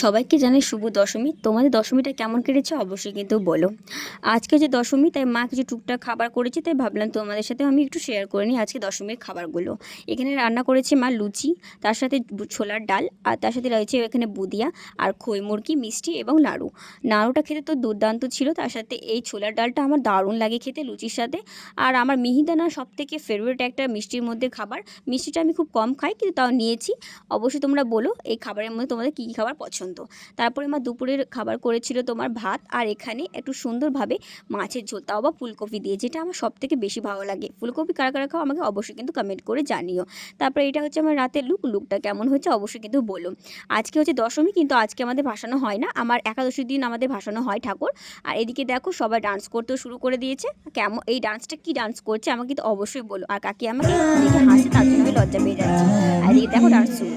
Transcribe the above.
সবাইকে জানাই শুভ দশমী। তোমাদের দশমীটা কেমন কেটেছে অবশ্যই কিন্তু বলো। আজকে যে দশমী, তাই মা কিছু টুকটাক খাবার করেছে, তাই ভাবলাম তোমাদের সাথে আমি একটু শেয়ার করে নিই আজকে দশমীর খাবারগুলো। এখানে রান্না করেছে মা লুচি, তার সাথে ছোলার ডাল, আর তার সাথে রয়েছে এখানে বুদিয়া আর খই মুরগি, মিষ্টি এবং নাড়ু। নাড়ুটা খেতে তো দুর্দান্ত ছিল, তার সাথে এই ছোলার ডালটা আমার দারুণ লাগে খেতে লুচির সাথে। আর আমার মিহিদানা সবথেকে ফেভারিট একটা মিষ্টির মধ্যে খাবার। মিষ্টিটা আমি খুব কম খাই, কিন্তু তাও নিয়েছি। অবশ্যই তোমরা বলো এই খাবারের মধ্যে তোমাদের কী কী খাবার পছন্দ। তারপরে মা দুপুরের খাবার করেছিল তোমার ভাত, আর এখানে একটু সুন্দরভাবে মাছের ঝোল, তাও বা ফুলকপি দিয়ে, যেটা আমার সবথেকে বেশি ভালো লাগে। ফুলকপি কারা কারা খাও আমাকে অবশ্যই কিন্তু কমেন্ট করে জানিও। তারপরে এটা হচ্ছে আমার রাতের লুকটা কেমন হয়েছে অবশ্যই কিন্তু বলো। আজকে হচ্ছে দশমী, কিন্তু আজকে আমাদের ভাসানো হয় না, আমার একাদশীর দিন আমাদের ভাসানো হয় ঠাকুর। আর এদিকে দেখো সবাই ডান্স করতেও শুরু করে দিয়েছে। কেমন এই ডান্সটা, কি ডান্স করছে আমাকে কিন্তু অবশ্যই বলো। আর কাকি আমাকে দেখে হাসে, তার জন্য আমি লজ্জা পেয়ে যাচ্ছি। আর এদিকে দেখো ডান্স শুরু।